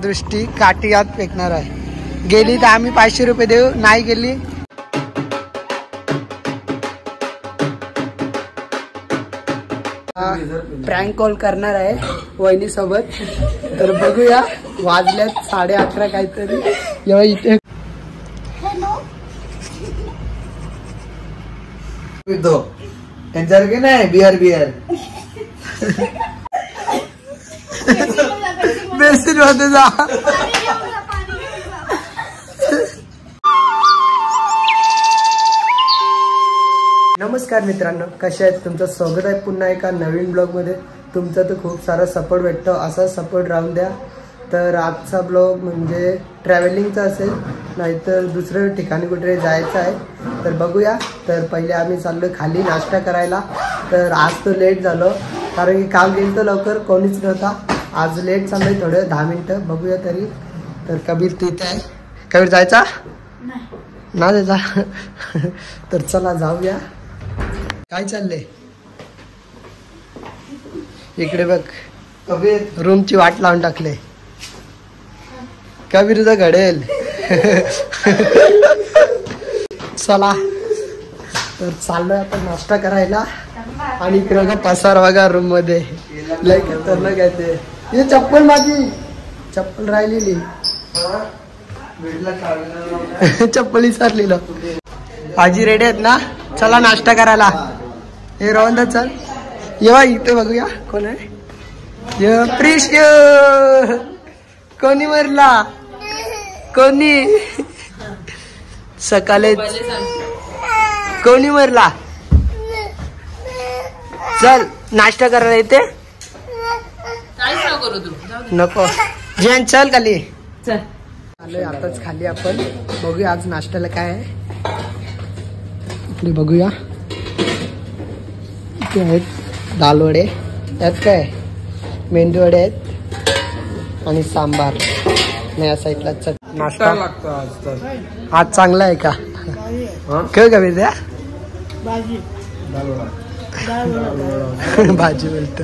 दृष्टी काठी आत फेकणार आहे. गेली तर आम्ही 500 रुपये देऊ, नाही गेली प्रँक कॉल करणार आहे वहिनी सोबत. तर बघूया, वाजल्यात 11:30 काहीतरी. जेव्हा इथे त्यांच्यासारखे नाही बिहार बेसिन मध्ये जा. नमस्कार मित्रांनो, कसे आहेत? तुमचं स्वागत आहे पुन्हा एका नवीन ब्लॉग मध्ये. तुमचा तर खूप सारा सपोर्ट भेटतो, असा सपोर्ट राहून द्या. तर आजचा ब्लॉग म्हणजे ट्रॅव्हलिंगचा असेल, नाहीतर दुसऱ्या ठिकाणी कुठे जायचं आहे. तर बघूया. तर पहिले आम्ही चाललो खाली नाश्ता करायला. तर आज तो लेट झालो कारण की काल गेलो लवकर, कोणीच नव्हता. आज लेट चाललोय थोडं 10 मिनटं. बघूया तरी. तर कबीर तिथे आहे. कबीर जायचा ना त्याचा. तर चला जाऊया. काय चाललंय इकडे बघ. कबीर रूमची वाट लावून टाकले. कबीरचा घडेल. चला तर चाललोय आता नाश्ता करायला. आणि इकडे बघा पसार बघा रूम मध्ये, लय खतरनाक आहे ते. हे चप्पल माझी, चप्पल राहिलेली, चप्पल विसरलेलं. आजी रेडी आहेत ना? चला नाश्ता करायला. हे रोहन चल येवा इथे बघूया कोण आहे. प्रिश कोणी मरला, कोणी सकाळी कोणी मरला. चल नाश्ता करायला येते. नको जेन, चल खाली आलोय आताच खाली आपण. बघूया आज नाश्त्याला काय आहे. इकडे बघूया, इथे आहेत दाल वडे, त्यात काय मेंदू वडे आहेत आणि सांबार. नाही या साईडला नाश्ता आज चांगला आहे का? काय का द्या भाजी बोलतो.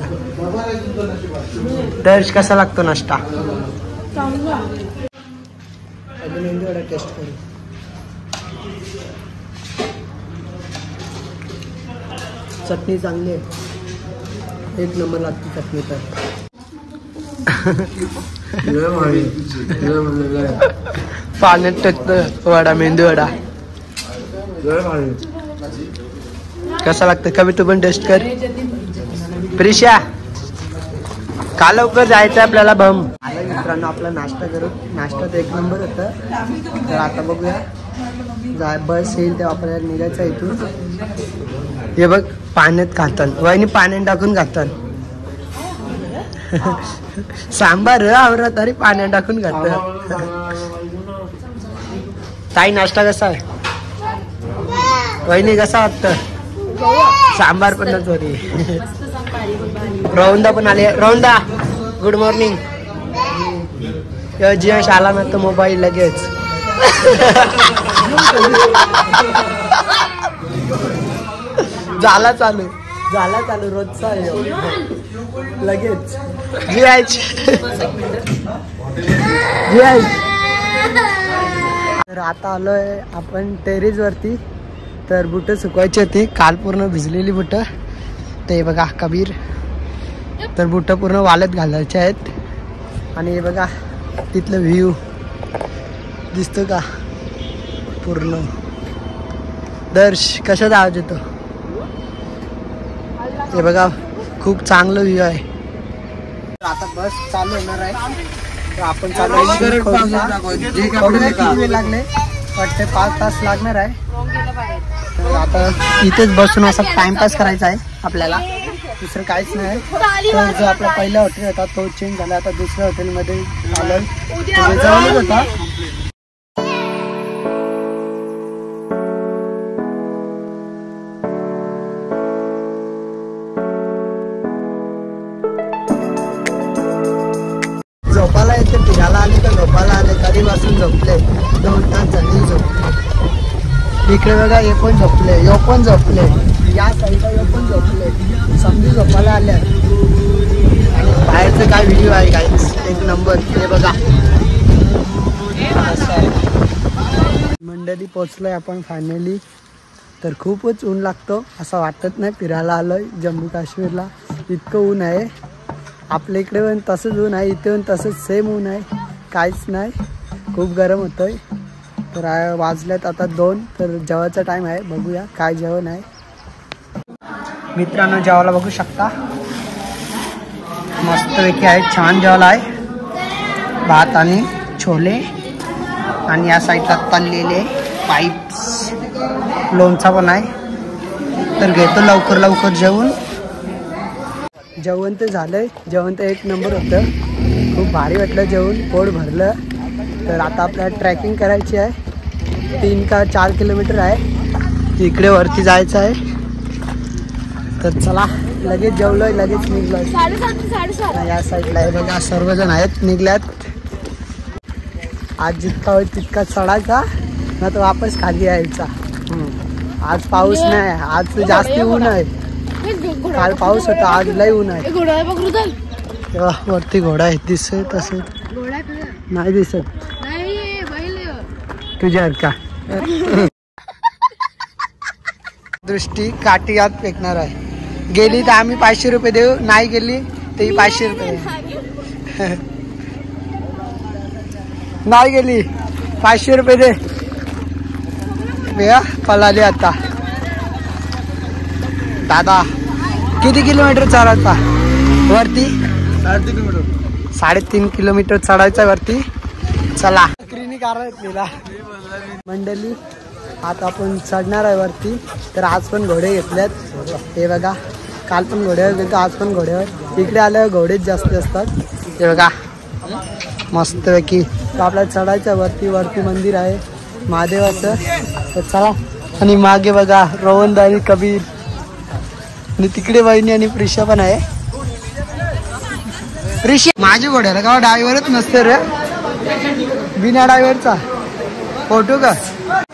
दर्श कसा लागतो नाश्ता? मेंदू वडा टेस्ट करू. चटणी चांगली आहे, 1 नंबर लागते चटणी. तर पाण्यात टाकतं वडा, मेंदू वडा कसा लागतं? कमी तू पण टेस्ट कर. प्रिशा का लवकर जायचं आपल्याला बम. आला मित्रांनो आपला नाश्ता करू. नाश्ता तर 1 नंबर होता. तर आता बघूया, बस येईल तेव्हा आपल्याला निघायचं इथून. हे बघ पाण्यात खातात वहिनी, पाण्यात टाकून खातात. सांबार आवरा तरी पाण्यात टाकून खातात. ताई नाश्ता कसा आहे? वहिनी कसा वाटतं? सांबार पण नव्हती. रोहनदा पण आले. रोहनदा गुड मॉर्निंग. जियांश आला ना तर मोबाईल लगेच. झाला चालू रोजचा लगेच. तर आता आलोय आपण टेरेस वरती. तर बुट सुकवायची होती, काल पूर्ण भिजलेली बुट. ते बघा कबीर. तर बुट पूर्ण वाळत घालायचे आहेत. आणि हे बघा तिथलं व्ह्यू दिसतो का पूर्ण. दर्श कशाचा आवाज येतो? हे बघा खूप चांगलं व्ह्यू आहे. आता बस चालू होणार आहे. तर आपण लागले वाटते 5 तास लागणार आहे. तर आता इथेच बसून असा टाइमपास करायचा आहे आपल्याला, दुसरं काहीच नाही. तर जो आपला पहिला हॉटेल होता तो चेंज झाला. आता दुसऱ्या हॉटेलमध्ये आलोय. जवळच होता. झोपाला येते, फिरायला आले तर झोपाला आले. कधीपासून झोपले 2 तास झाली झोपले. इकडे बघा हे पण झोपले, यो पण झोपले, या साईडला यो पण झोपले. समजू झोपाला आल्या. आणि बाहेरचं काय व्हिडिओ आहे काय 1 नंबर. हे बघा मंडळी पोचलोय आपण फायनली. तर खूपच ऊन लागतो असं वाटत नाही. फिरायला आलोय जम्मू काश्मीरला, इतकं ऊन आहे. आपल्या इकडे पण तसंच ऊन आहे, इथे पण तसंच सेम ऊन आहे, काहीच नाही, खूप गरम होतोय. तर वाजल्यात आता 2. तर जेवायचा टाईम आहे, बघूया काय जेवण आहे. मित्रांनो जेवायला बघू शकता, मस्तपैकी आहे, छान जेवायला आहे. भात आणि छोले आणि या साईडला तळलेले पाईप्स, लोणचा पण आहे. तर घेतो लवकर लवकर जेवून. जेवण तर झालंय, जेवण तर 1 नंबर होतं, खूप भारी वाटलं जेवून, पोट भरलं. तर आता आपल्याला ट्रॅकिंग करायची आहे, 3 का 4 किलोमीटर आहे, इकडे वरती जायचं आहे. तर चला, लगेच जेवलोय, लगेच निघलोय. 7:30 या साईडला आहे बघा, सर्वजण आहेत, निघल्यात. आज जितका होईल तितका चढायचा, ना तर वापस खाली यायचा. आज पाऊस नाही, आज जास्त ऊन आहे. काल पाऊस होता, आज लय ऊन आहे. तेव्हा वरती घोडा आहे, दिसत तसं नाही दिसत तुझ्या का. दृष्टी काठी यात फेकणार आहे. गेली तर आम्ही 500 रुपये देऊ, नाही गेली ते 500 रुपये. नाही गेली 500 रुपये दे. पळाली आता. दादा किती किलोमीटर चढायचा वरती? 3.5 किलोमीटर चढायचा वरती. चला मंडळी, आता आपण चढणार आहे वरती. तर आज पण घोडे घेतल्यात, हे बघा. काल पण घोड्यावर गेलो, आज पण घोड्यावर. इकडे आल्यावर घोडेच जास्त असतात. हे बघा मस्तपैकी. तर आपल्याला चढायचं वरती. वरती मंदिर आहे महादेवाचं. तर चला. आणि मागे बघा रोहन आणि कबीर, आणि तिकडे वहिनी आणि प्रिशा पण आहे. प्रिशा माझ्या घोड्याला का ड्रायव्हरच नसते रे, बिना ड्रायव्हरचा फोटो का.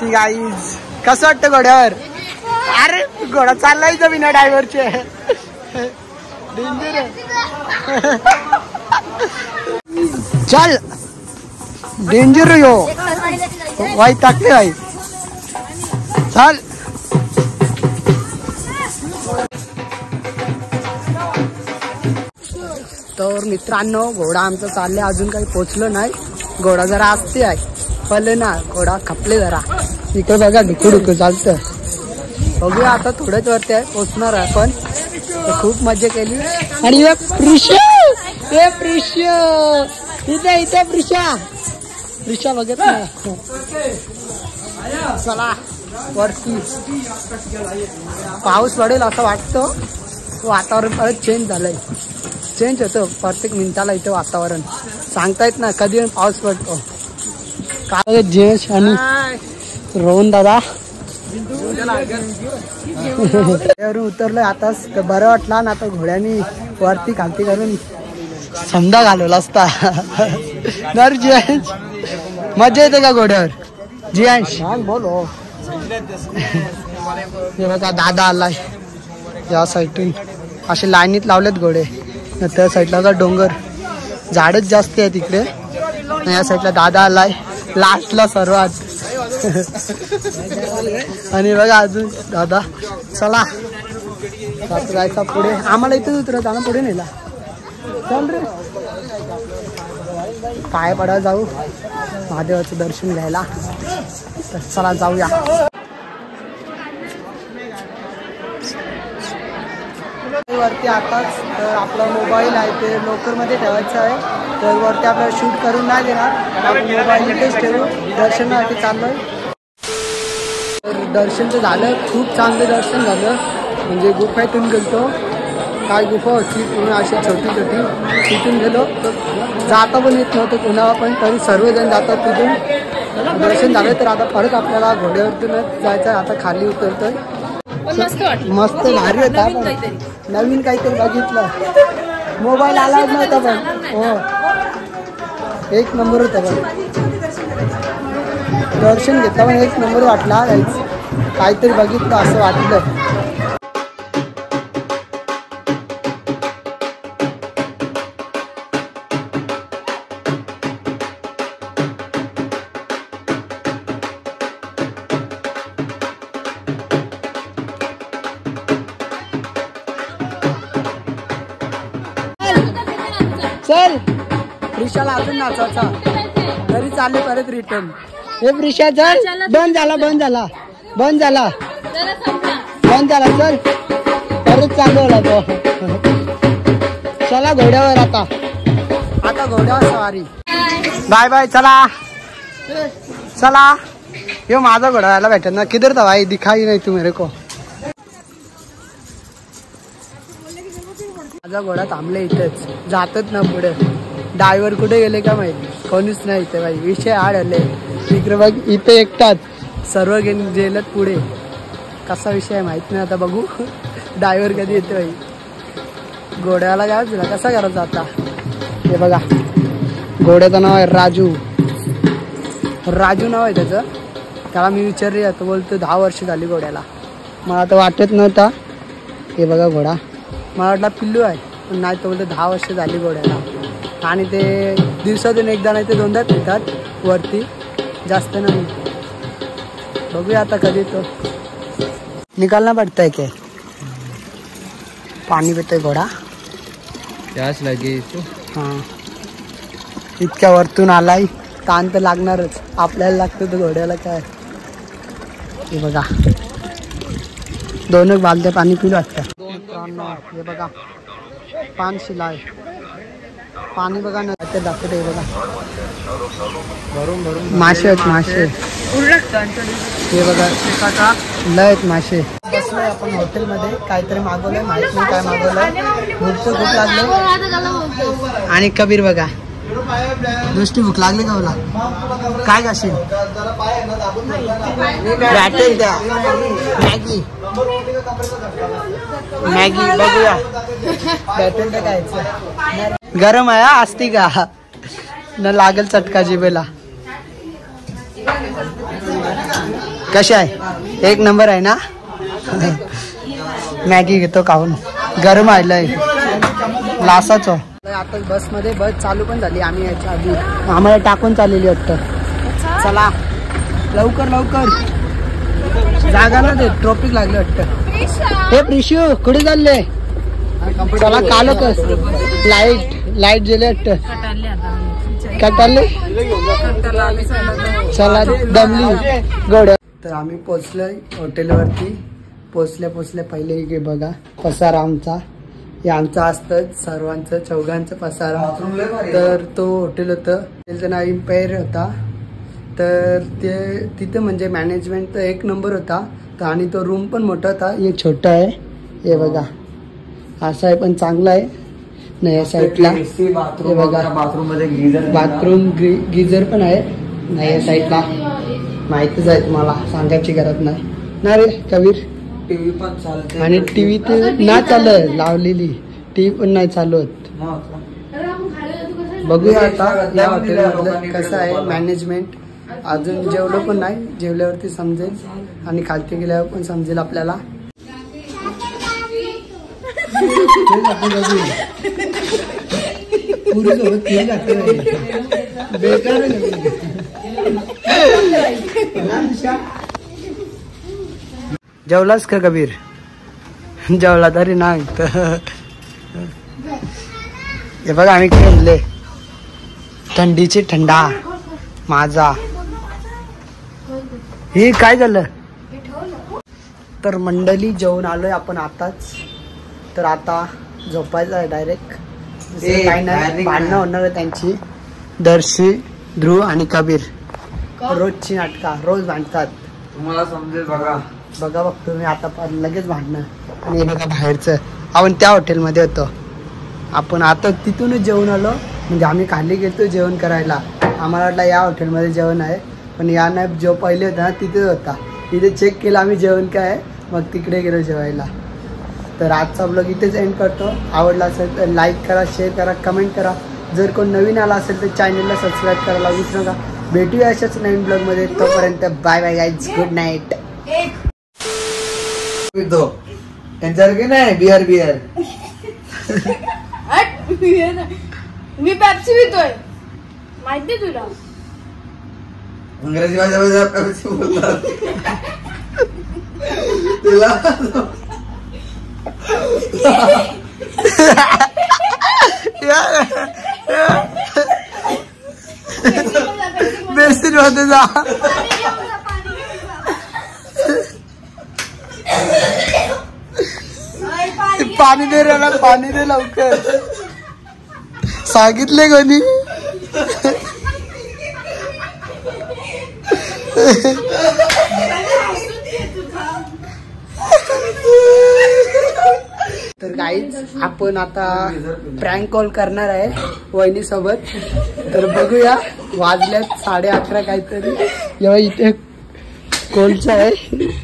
ती गाईज कसं वाटतं घोड्यावर? अरे घोडा चाललाय बिना ड्रायव्हरचे, डेंजर. चल डेंजर यो वाई टाकते भाई. चल तर मित्रांनो, घोडा आमचा चाललाय, अजून काही पोचलो नाही. घोडा जरा असते आहे, पहिले ना घोडा खपले जरा. इकडे बघा ढुकू ढुकू चालतं. बघूया आता थोडंच वरती आहे, पोचणार आहे आपण. खूप मजा केली. आणि इथे इथे प्रिशा बघत ना. चला वरती. पाऊस पडेल असं वाटतं, वातावरण परत चेंज झालंय. चेंज होतं प्रत्येक मिनिटाला इथे वातावरण, सांगता येत ना कधी पाऊस पडतो. काय जेश आणि रोहन दादा उतरलोय आता. बरं वाटला ना. आता घोड्यानी वरती खालती करून समजा घालवला असता. नर जियांश मजा येते का घोड्यावर? जियांश बोलो. हे बघा दादा आलाय या साईडून. असे लाईनीत लावलेत घोडे. त्या साईडला का डोंगर, झाडच जास्त आहे तिकडे. या साईडला दादा आलाय लास्टला सर्वात. आणि बघा अजून दादा. चला जायचा पुढे. आम्हाला इथेच उतरत, आम्हाला पुढे नेला. चल रे, पाय पडा जाऊ महादेवाचं दर्शन घ्यायला. तर चला जाऊया. वरती आताच तर आपला मोबाईल आहे ते लोकरमध्ये ठेवायचं आहे. तर वरती आपल्याला शूट करून नाही देणार, आपण मोबाईल इथेच ठेवू. दर्शनासाठी चाललोय. तर दर्शन तर झालं, खूप चांगलं दर्शन झालं. म्हणजे गुफेतून गेलतो, काय गुफा होती पूर्ण अशी छोटी छोटी, तिथून गेलो. तर जाता पण येत नव्हतं कोणाला पण, तरी सर्वजण जातात तिथून. दर्शन झालं. तर आता परत आपल्याला घोड्यावरतूनच जायचं आहे. आता खाली उतरतोय. मस्त भारी होता, नवीन काहीतरी बघितलं. मोबाईल आला नव्हता पण हो, 1 नंबर होता. पण दर्शन घेतलं पण 1 नंबर वाटला. काहीतरी बघितलं असं वाटलं. चल प्रिशाला अजून नाचायचा तरी चालले परत रिटर्न. हे प्रिशा चल बंद झाला चल परत चालू होला तो. चला घोड्यावर आता घोड्यावर सवारी. बाय बाय चला यो माझा घोडा यायला भेटत ना. किधर था भाई दिखाई नाही तू मेरे को. माझा घोडा थांबले इथेच जातच ना पुढे. ड्रायव्हर कुठे गेले का माहिती कोणीच नाही इथे भाई. विषय आले इकडे बघ इथे एकटाच सर्व गेलेत पुढे. कसा विषय आहे माहित नाही आता बघू. ड्रायव्हर कधी येते भाई. घोड्याला काय तुला कसा करायचा आता. हे बघा घोड्याचं नाव आहे राजू नाव आहे त्याचं. त्याला मी विचारले आता बोलतो 10 वर्ष झाली घोड्याला. मला तर वाटत नव्हता. हे बघा घोडा मला वाटला पिल्लू आहे पण नाही तो बोलतो 10 वर्ष झाली घोड्याला. आणि ते दिवसातून एकदा नाही ते 2दा येतात वरती जास्त नाही. बघूया आता कधी तो निकालना पड़ता है क्या. पाणी पितोय घोडा त्याच लागे. हां इतक्या वरतून आलाय ताण तर लागणारच. आपल्याला लागतं तर घोड्याला काय. हे बघा 2 बालद्या पाणी पिलं वाटतं. हे बघा पान शिलाय पाणी बघा ना ते दाखवते. हे बघा मासे आहेत मासे. हे बघा लय आहेत मासे. बसलोय आपण हॉटेलमध्ये काहीतरी मागवलंय माहित नाही काय मागवलंय. भूक लागले आणि कबीर बघा नुसती भूक लागली का मला. काय खाशील भेटेल द्या मॅगी बघूया भेटेल तर खायचं. गरम आहे असती का न लागेल चटका जिभेला. कशी आहे 1 नंबर आहे ना. मॅगी घेतो खाऊन. गरम आलंय लासाच. आता बसमध्ये बस चालू पण झाली. आम्ही याच्या आधी आम्हाला टाकून चाललेली वाटतं. चला लवकर जागा ना ते ट्रॉफिक लागले वाटतं. हे प्रिशू कुठे चालले. चला कालच लाईट गेले वाटतं. कटाले चला दमली गोड्या. तर आम्ही पोचलोय हॉटेलवरती. पोचल्या पहिले बघा पसारा आमचा. हे आमचं असतं सर्वांचं चौघांचं पसारा. तर तो हॉटेल होतं त्याचं नाव इम्पायर होता. तर ते तिथं म्हणजे मॅनेजमेंट तर 1 नंबर होता. तर आणि तो रूम पण मोठा होता. हे छोटा आहे. हे बघा असं आहे पण चांगला आहे ना. या साईडला हे बघा बाथरूम गिझर पण आहे ना. या साईडला माहितीच आहे तुम्हाला सांगायची गरज नाही ना रे कबीर. टीव्ही पण चालते आणि टीव्ही तर ना चालत लावलेली टीव्ही पण नाही चालत. बघूया आता या हॉटेलमधलं कसं आहे मॅनेजमेंट. अजून जेवलं पण नाही. जेवल्यावरती समजेल आणि खालती गेल्यावर पण समजेल आपल्याला. जेवलास का कबीर. जेवला तरी नाही. हे बघा आम्ही खेळले थंडीची थंडा माझा. हे काय झालं. तर मंडळी जेवून आलोय आपण आताच. तर आता झोपायचं आहे डायरेक्ट. काही नाही भांडणं होणार आहे त्यांची. दर्शी ध्रुव आणि कबीर रोजची नाटका रोज भांडतात. तुम्हाला समजेल बघा बघतो मी आता लगेच भांडणं. आणि हे बघा बाहेरचं आपण त्या हॉटेलमध्ये होतो. आपण आता तिथूनच जेवण आलो. म्हणजे आम्ही खाली गेलो जेवण करायला. आम्हाला वाटलं या हॉटेलमध्ये जेवण आहे पण या नाही. जो पहिले होता ना तिथेच होता. तिथे चेक केलं आम्ही जेवण काय आहे मग तिकडे गेलो जेवायला. तर आजचा ब्लॉग इथेच एंड करतो. आवडला असेल तर लाईक करा शेअर करा कमेंट करा. जर कोण नवीन आला असेल तर चॅनलला सबस्क्राईब करायला विसरू नका. भेटूया अशाच नवीन ब्लॉगमध्ये. तोपर्यंत bye bye guys good night. त्यांच्यासारखे नाही बिअर मी पेप्सी पितोय माहिती तुला. इंग्रजी भाषेमध्ये पेप्सी बोलतात तुला बेसिन मध्ये जा. पाणी दे रे, पाणी दे लवकर. सांगितले कोणी? तर गाईज आपण आता प्रँक कॉल करणार आहे वहिनी सोबत. तर बघूया, वाजल्यात 11:30 काहीतरी. जेव्हा इथे कोणचं आहे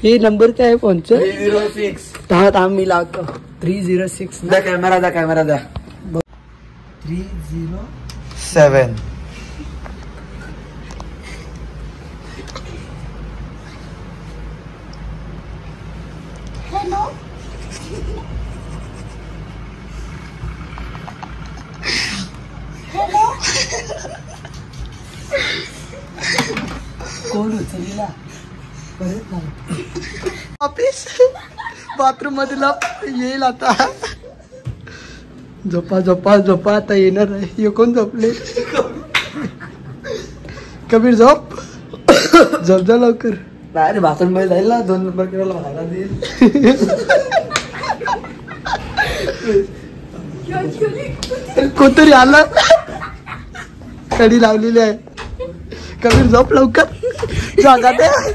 हे, नंबर काय आहे फोनचं? 306. थांब मी लावतो. 306 दा कॅमेरा दा, कॅमेरा दा. 307. कोण उचलला? ऑफिस बाथरूम मधला येईल आता. झोपा झोपा झोपा, आता येणार आहे. हे कोण झोपले? कबीर झोप. झोप जा लवकर. नाही भाषण मध्ये जाईल ना, 2 नंबर करायला भाडा देईल. कोणतरी आलं. कडी लावलेली आहे. कबीर झोप लवकर, जागा दे.